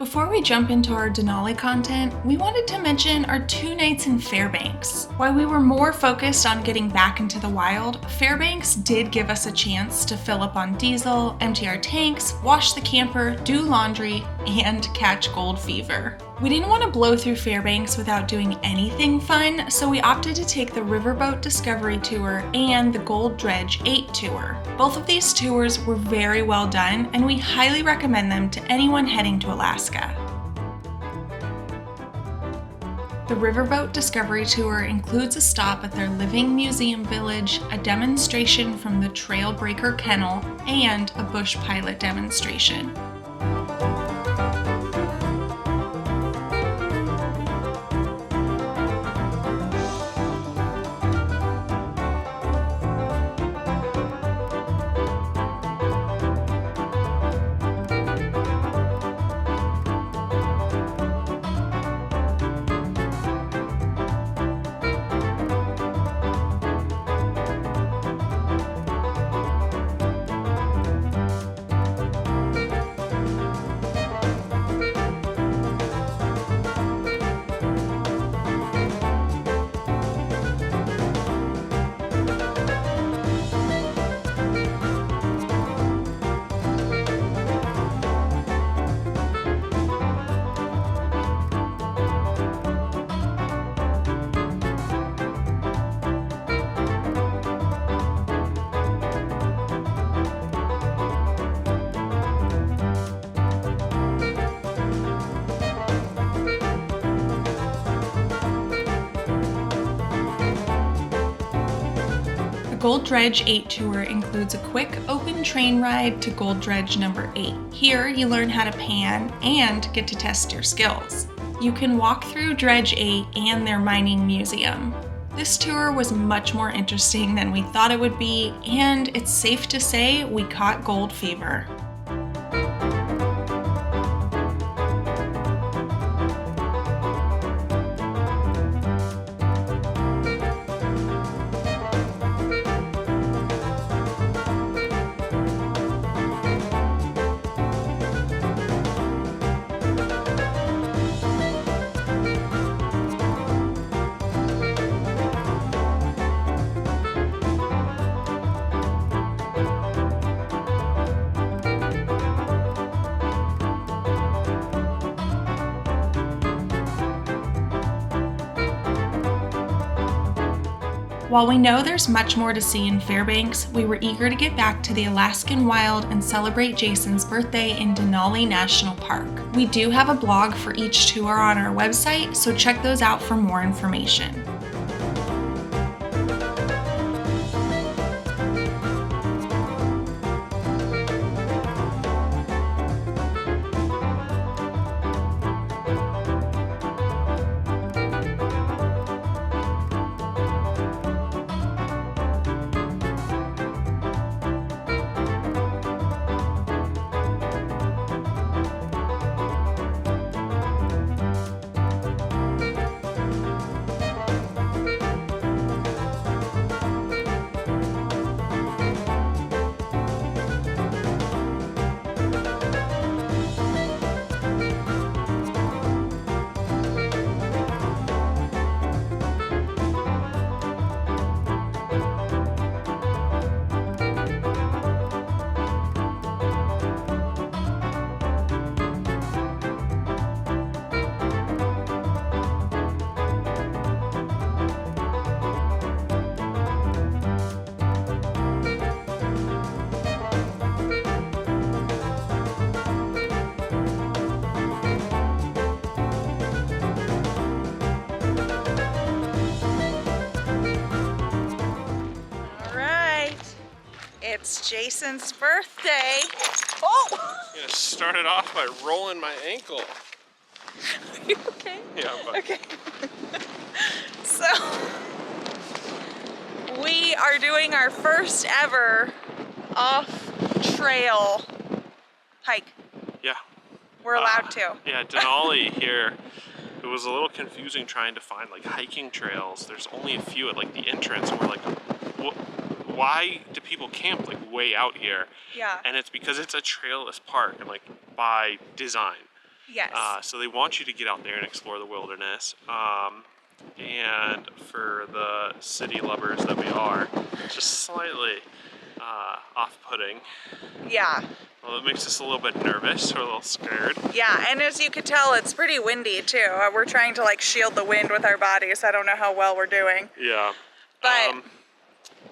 Before we jump into our Denali content, we wanted to mention our 2 nights in Fairbanks. While we were more focused on getting back into the wild, Fairbanks did give us a chance to fill up on diesel, empty our tanks, wash the camper, do laundry, and catch gold fever. We didn't want to blow through Fairbanks without doing anything fun, so we opted to take the Riverboat Discovery Tour and the Gold Dredge 8 Tour. Both of these tours were very well done, and we highly recommend them to anyone heading to Alaska. The Riverboat Discovery Tour includes a stop at their living museum village, a demonstration from the Trailbreaker Kennel, and a bush pilot demonstration. Gold Dredge 8 Tour includes a quick open train ride to Gold Dredge number 8. Here you learn how to pan and get to test your skills. You can walk through Dredge 8 and their mining museum. This tour was much more interesting than we thought it would be, and it's safe to say we caught gold fever. While we know there's much more to see in Fairbanks, we were eager to get back to the Alaskan wild and celebrate Jason's birthday in Denali National Park. We do have a blog for each tour on our website, so check those out for more information. It's Jason's birthday. Oh! I'm gonna start it off by rolling my ankle. Are you okay? Yeah, I'm fine. Okay. So, we are doing our first ever off-trail hike. Yeah. We're allowed to. Yeah, Denali here. It was a little confusing trying to find like hiking trails. There's only a few at like the entrance, and we're like, why do people camp like way out here? Yeah. And it's because it's a trailless park, and like by design. Yes. So they want you to get out there and explore the wilderness. And for the city lovers that we are, it's just slightly off-putting. Yeah. Well, it makes us a little bit nervous. We're a little scared. Yeah, and as you could tell, it's pretty windy too. We're trying to like shield the wind with our bodies. I don't know how well we're doing. Yeah. But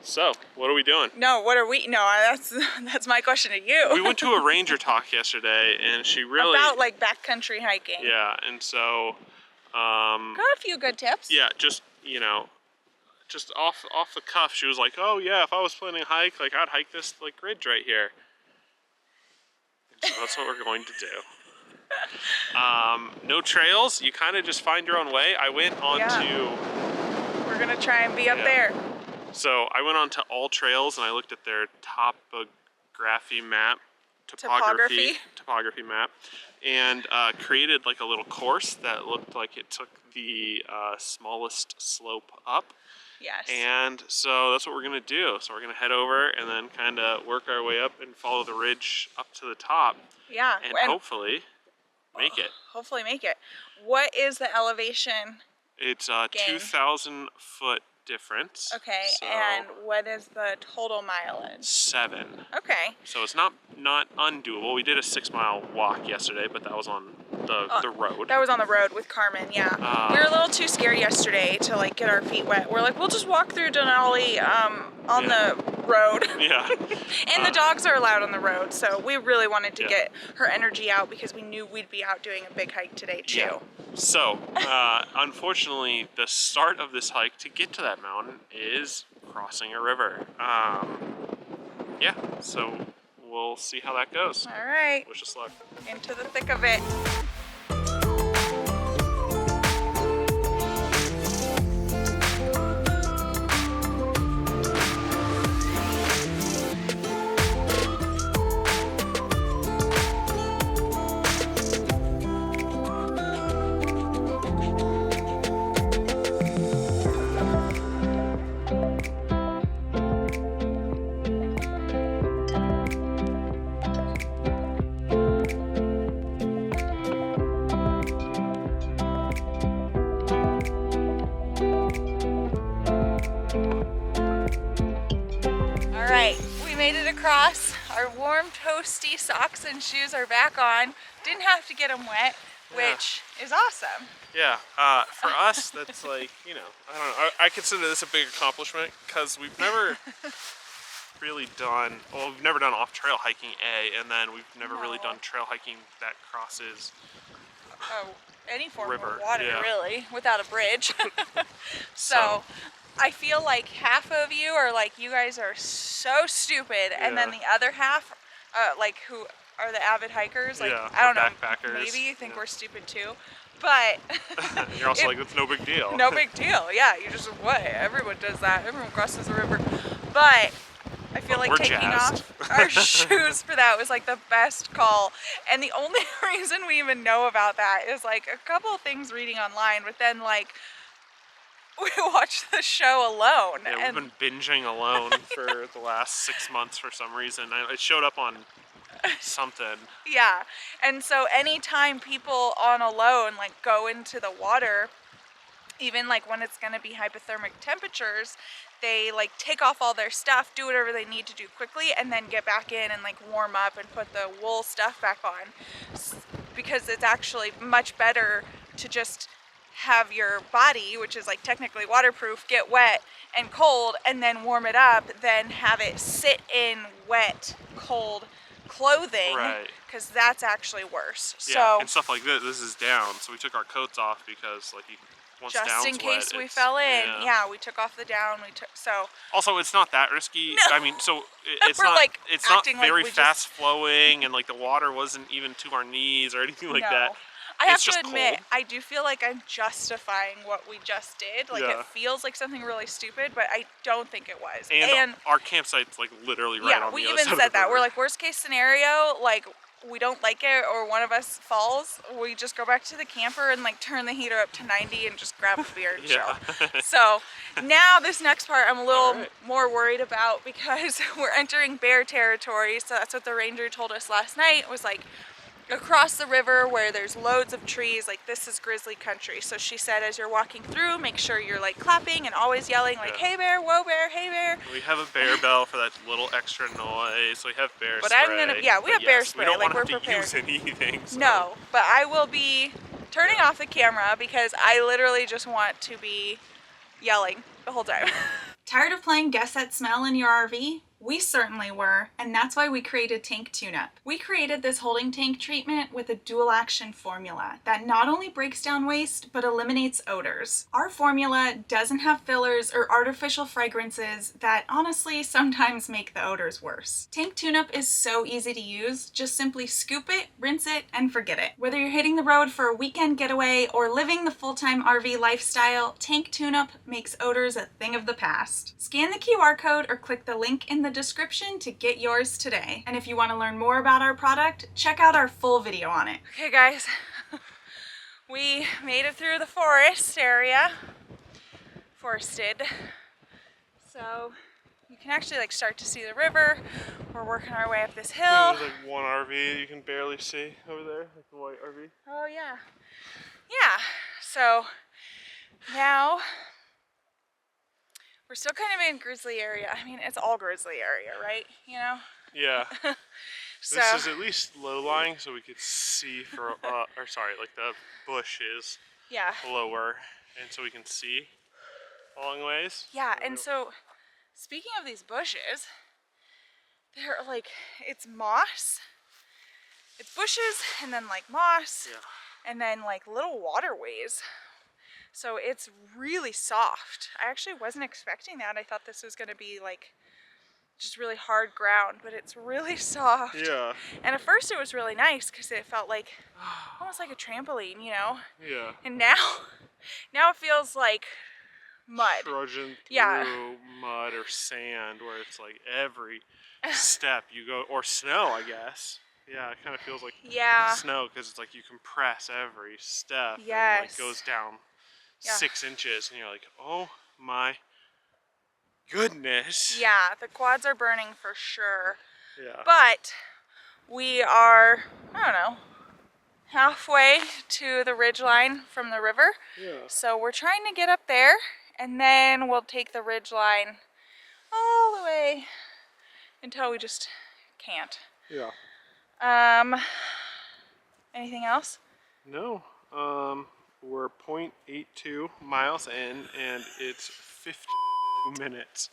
so, what are we doing? no, what are we? No, that's my question to you. We went to a ranger talk yesterday, and she really about like backcountry hiking. Yeah, and so got a few good tips. yeah, just just off the cuff, she was like, "Oh yeah, if I was planning a hike, like I'd hike this like ridge right here." And so that's what we're going to do. No trails. You kind of just find your own way. I went on to. We're gonna try and be up there. So I went on to All Trails and I looked at their topography map, topography map, and created like a little course that looked like it took the smallest slope up. Yes. And so that's what we're gonna do. So we're gonna head over and then kind of work our way up and follow the ridge up to the top. Yeah. And hopefully make it. Hopefully make it. What is the elevation? It's a 2,000 foot difference. Okay, so and what is the total mileage? 7. Okay. So it's not undoable. We did a 6-mile walk yesterday, but that was on the road. That was on the road with Carmen, yeah. We were a little too scared yesterday to like get our feet wet. We're like, we'll just walk through Denali on the road. Yeah. And the dogs are allowed on the road, so we really wanted to get her energy out because we knew we'd be out doing a big hike today too. Yeah. So, unfortunately, the start of this hike to get to that mountain is crossing a river. Yeah, so we'll see how that goes. All right. Wish us luck. Into the thick of it. Across. Our warm, toasty socks and shoes are back on. Didn't have to get them wet, which is awesome. Yeah, for us, that's like, I don't know. I consider this a big accomplishment because we've never really done, we've never done off-trail hiking, and then we've never really done trail hiking that crosses any form river. of water, really, without a bridge. So I feel like half of you are like, you guys are so stupid, and then the other half, like who are the avid hikers, like I don't know, maybe you think we're stupid too, but you're also like, it's no big deal. No big deal. Yeah, you just everyone does that. Everyone crosses the river, but I feel like taking off our shoes for that was like the best call. And the only reason we even know about that is like a couple of things reading online, but then like we watched the show Alone. Yeah, we've been binging Alone for the last 6 months for some reason. It showed up on something. Yeah, and so anytime people on Alone like go into the water, even like when it's gonna be hypothermic temperatures, they like take off all their stuff, do whatever they need to do quickly, and then get back in and like warm up and put the wool stuff back on, because it's actually much better to just have your body, which is like technically waterproof, get wet and cold and then warm it up than have it sit in wet, cold clothing, because that's actually worse. Yeah, so and stuff like this is down, so we took our coats off because like once just down's in case wet, we fell in. Yeah, we took off the down. Also, it's not that risky. No. I mean, so it's not like it's not very like fast flowing, and like the water wasn't even to our knees or anything like that. I have to admit, I do feel like I'm justifying what we just did. Like it feels like something really stupid, but I don't think it was. And our campsite's like literally right on the other side of the river. Yeah, we even said that. We're like, worst case scenario, like we don't like it or one of us falls, we just go back to the camper and like turn the heater up to 90 and just grab a beer and chill. So now this next part I'm a little more worried about, because we're entering bear territory. So that's what the ranger told us last night, was like, across the river where there's loads of trees. Like, this is grizzly country. So she said as you're walking through, make sure you're like clapping and always yelling like, hey bear, whoa bear, hey bear. We have a bear bell for that little extra noise. We have bear But spray. I'm gonna, yeah, we have bear spray. We don't like, want we're to have to use anything. So. No, but I will be turning off the camera because I literally just want to be yelling the whole time. Tired of playing Guess That Smell in your RV? We certainly were, and that's why we created Tank Tune-Up. We created this holding tank treatment with a dual action formula that not only breaks down waste, but eliminates odors. Our formula doesn't have fillers or artificial fragrances that honestly sometimes make the odors worse. Tank Tune-Up is so easy to use, just simply scoop it, rinse it, and forget it. Whether you're hitting the road for a weekend getaway or living the full-time RV lifestyle, Tank Tune-Up makes odors a thing of the past. Scan the QR code or click the link in the description to get yours today. And if you want to learn more about our product, check out our full video on it. Okay guys, we made it through the forest area. Forested. So you can actually like start to see the river. We're working our way up this hill. There's like one RV you can barely see over there, like the white RV. Oh yeah. Yeah, so now we're still kind of in grizzly area. I mean, it's all grizzly area, right? You know? Yeah. So, this is at least low-lying, so we could see for, or sorry, like the bush is lower, and so we can see a long ways. Yeah, and so speaking of these bushes, they're like, it's moss. It's bushes and then like moss and then like little waterways. So it's really soft. I actually wasn't expecting that. I thought this was going to be like just really hard ground, but it's really soft. Yeah. And at first it was really nice because it felt like almost like a trampoline, you know? Yeah. And now it feels like mud. Trudging through mud or sand where it's like every step you go, or snow, I guess. Yeah, it kind of feels like snow because it's like you compress every step and like goes down 6 inches and you're like, oh my goodness. Yeah, the quads are burning for sure. Yeah. But we are, I don't know, halfway to the ridge line from the river. Yeah. So we're trying to get up there and then we'll take the ridge line all the way until we just can't. Yeah. Anything else? No. We're 0.82 miles in and it's 52 minutes.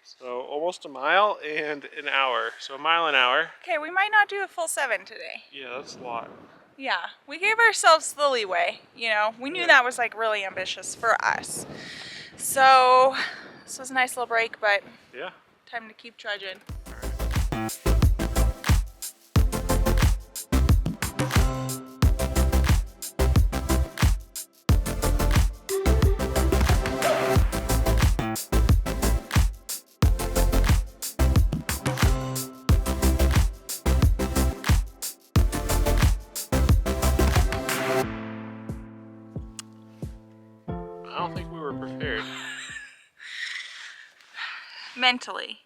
So almost a mile and an hour. So a mile an hour. Okay, we might not do a full 7 today. Yeah, that's a lot. Yeah, we gave ourselves the leeway, you know. We knew that was like really ambitious for us. So this was a nice little break, but time to keep trudging. I don't think we were prepared. Mentally.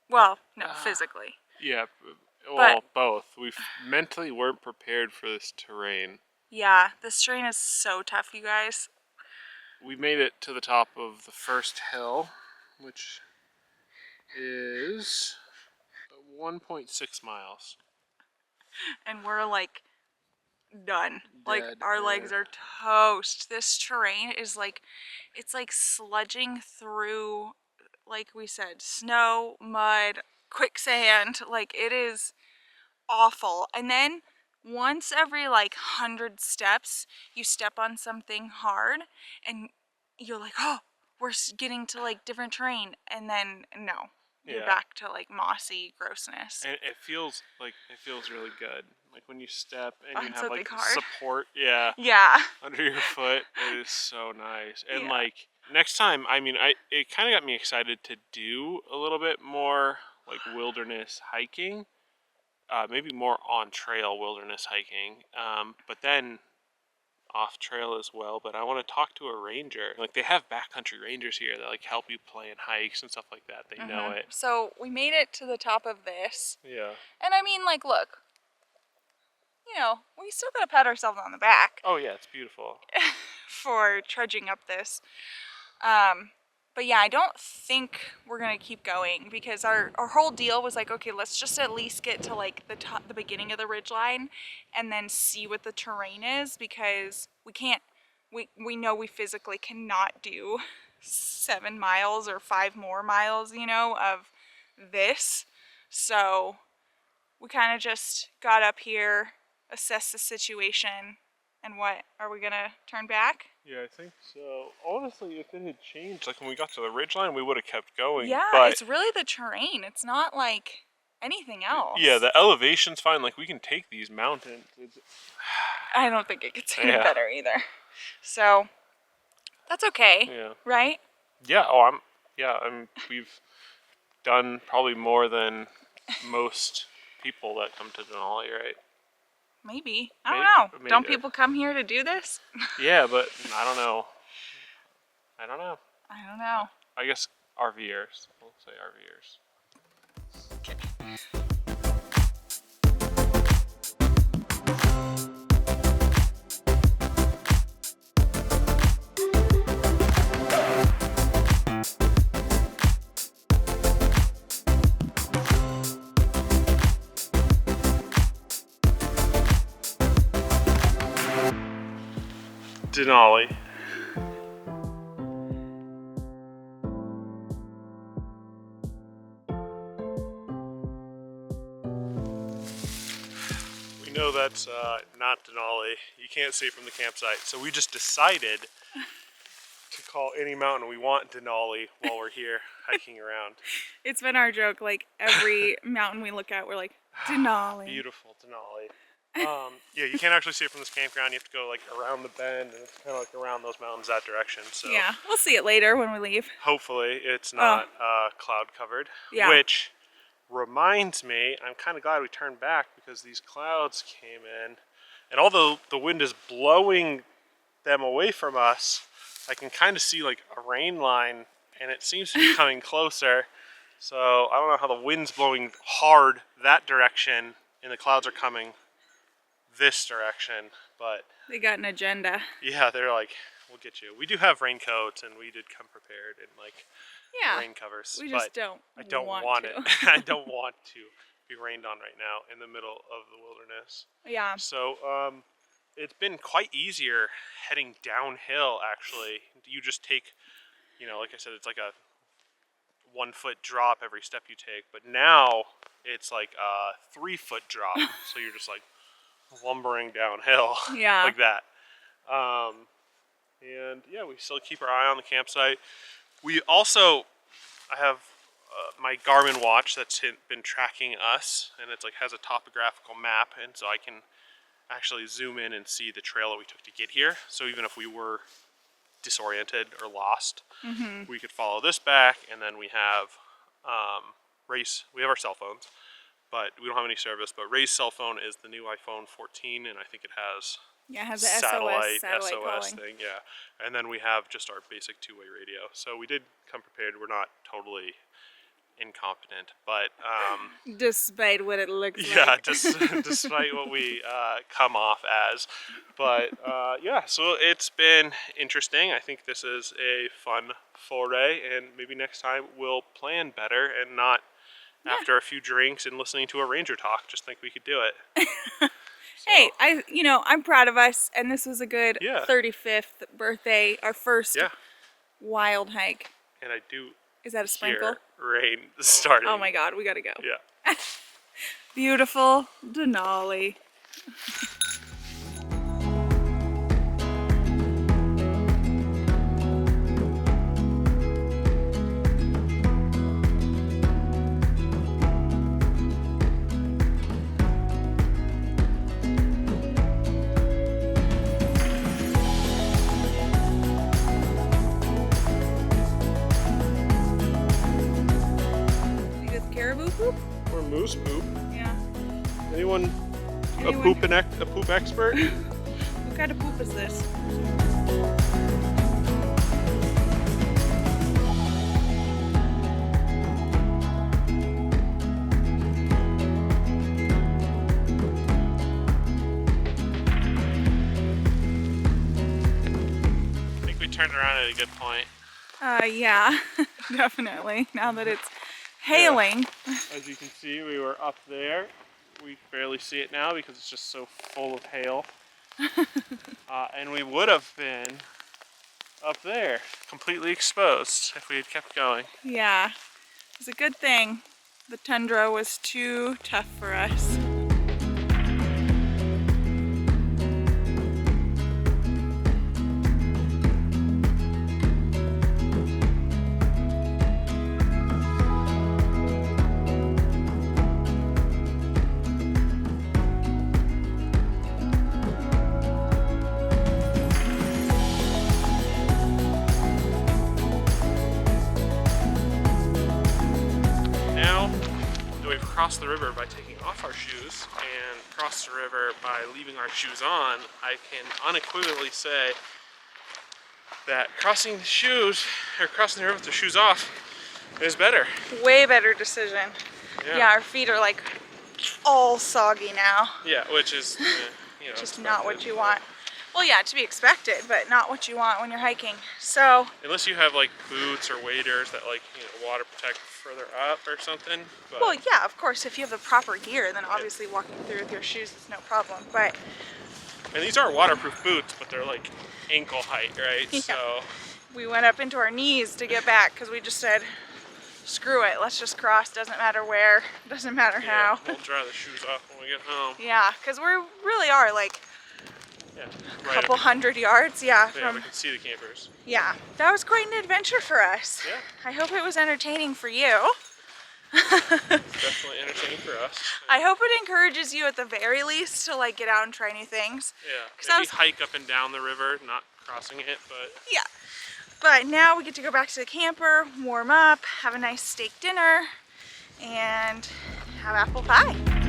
Well, no, physically. Yeah, well, both. We mentally weren't prepared for this terrain. Yeah, this terrain is so tough, you guys. We made it to the top of the first hill, which is 1.6 miles. And we're like done. Like Dead. our legs are toast. This terrain is like, it's like sludging through, like we said, snow, mud, quicksand. Like it is awful. And then once every like 100 steps, you step on something hard and you're like, oh, we're getting to like different terrain. And then no, you're back to like mossy grossness. And it feels really good. Like when you step and you It's have a like big heart. support, under your foot. It is so nice. And like next time, I mean, it kind of got me excited to do a little bit more like wilderness hiking, maybe more on trail wilderness hiking, but then off trail as well. But I want to talk to a ranger. Like they have backcountry rangers here that like help you plan hikes and stuff like that. They know it. So we made it to the top of this. Yeah. And I mean, like, look, we still gotta pat ourselves on the back Oh yeah, it's beautiful. for trudging up this. But yeah, I don't think we're gonna keep going because our whole deal was like, okay, let's just at least get to like the beginning of the ridgeline and then see what the terrain is, because we know we physically cannot do 7 miles or 5 more miles, of this. So we kind of just got up here, assessed the situation, and what, are we gonna turn back? Yeah, I think so. Honestly, if it had changed, like when we got to the ridgeline, we would have kept going. Yeah, but it's really the terrain. It's not like anything else. yeah, the elevation's fine. Like we can take these mountains. I don't think it gets any Yeah. better either. So that's okay, Yeah. right? Yeah. We've done probably more than most people that come to Denali, right? Maybe. I don't know. Maybe. Don't people come here to do this? Yeah, but I don't know. I don't know. I guess RVers. We'll say RVers. Denali. We know that's not Denali. You can't see it from the campsite. So we just decided to call any mountain we want Denali while we're here hiking around. It's been our joke. Like every mountain we look at, we're like, Denali. Beautiful Denali. Yeah, you can't actually see it from this campground. You have to go like around the bend, and it's kind of like around those mountains that direction. So Yeah, we'll see it later when we leave. hopefully it's not cloud covered. Yeah. Which reminds me, I'm kind of glad we turned back because these clouds came in, and although the wind is blowing them away from us, I can kind of see like a rain line, and it seems to be coming closer. So I don't know how the wind's blowing hard that direction, and the clouds are coming this direction, but They got an agenda. yeah, they're like, we'll get you. We do have raincoats, and we did come prepared in like Yeah. rain covers. We just but don't. I don't want it. to. I don't want to be rained on right now in the middle of the wilderness. Yeah. So it's been quite easier heading downhill. Actually, you just take, like I said, it's like a 1 foot drop every step you take. But now it's like a 3 foot drop. So you're just like lumbering downhill. Yeah. Like that. And yeah, we still keep our eye on the campsite. We also, I have my Garmin watch that's been tracking us, and it's like has a topographical map, and so I can actually zoom in and see the trail that we took to get here. So even if we were disoriented or lost, we could follow this back, and then we have we have our cell phones, but we don't have any service. But Ray's cell phone is the new iPhone 14, and I think it has Yeah, it has the satellite SOS SOS calling. thing, yeah. And then we have just our basic two-way radio. So we did come prepared. We're not totally incompetent, but Despite what it looks yeah, like. despite what we come off as. But yeah, so it's been interesting. I think this is a fun foray, and maybe next time we'll plan better and not after a few drinks and listening to a ranger talk just think we could do it. Hey, I'm proud of us, and this was a good 35th birthday, our first wild hike. And I do Is that a sprinkle? hear rain starting. Oh my God, we gotta go. Yeah. Beautiful Denali. Caribou poop? Or moose poop. Yeah. Anyone a poop expert? What kind of poop is this? turned around at a good point. Yeah, definitely. Now that it's hailing. Yeah. As you can see, we were up there. We barely see it now because it's just so full of hail. And we would have been up there, completely exposed if we had kept going. Yeah, it was a good thing. The tundra was too tough for us. Cross the river by taking off our shoes and cross the river by leaving our shoes on, I can unequivocally say that crossing the river with the shoes off is better. Way better decision. Yeah, our feet are like all soggy now. Yeah, which is just not what you want. Well, yeah, to be expected, but not what you want when you're hiking. So unless you have like boots or waders that like water protect further up or something. But well, yeah, of course, if you have the proper gear, then obviously walking through with your shoes is no problem. But and these are waterproof boots, but they're like ankle height, right? Yeah. So we went up into our knees to get back because we just said, screw it, let's just cross. Doesn't matter where, doesn't matter how. We'll dry the shoes off when we get home. Yeah, because we really are like a couple hundred yards. Yeah, we can see the campers. Yeah, that was quite an adventure for us. Yeah. I hope it was entertaining for you. Definitely entertaining for us. I hope it encourages you at the very least to like get out and try new things. Yeah, maybe hike up and down the river, not crossing it, but... Yeah, but now we get to go back to the camper, warm up, have a nice steak dinner, and have apple pie.